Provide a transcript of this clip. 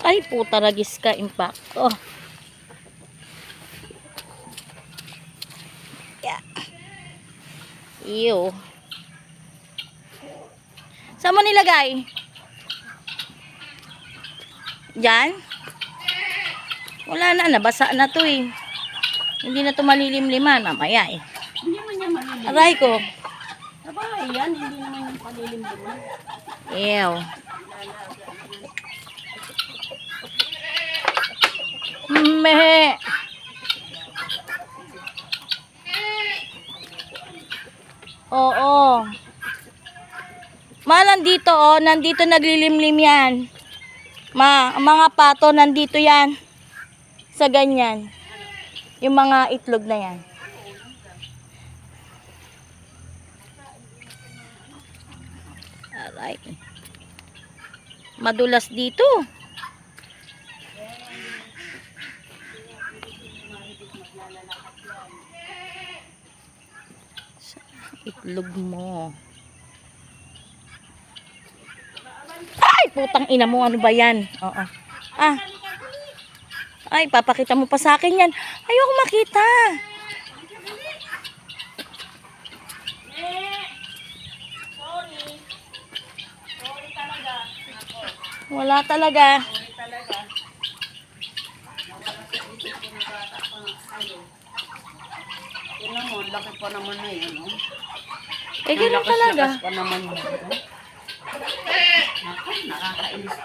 Ay, puta ragis ka, impacto. Yeah. Ew. Saan mo nilagay? Diyan? Wala na, nabasa na to eh. Hindi na to malilimliman. Mamaya eh. Hindi man yan malilim. Aray ko. Sabay yan, hindi naman yung palilim-liman. Ew. Mehe. Oo. Ma, nandito oh. Nandito naglilimlim yan. Ma, ang mga pato nandito yan. Sa ganyan. Yung mga itlog na yan. Aray. Madulas dito. Itlog mo. Ay, putang ina mo. Ano ba yan? Oo. Ah. Ay, papakita mo pa sa akin yan. Ayoko makita. Sorry talaga. Wala talaga. Sorry talaga. Tingnan mo, laki pa naman na yun. Oh. Eh, ganun talaga. Lakas pa naman yun. Nakakainis.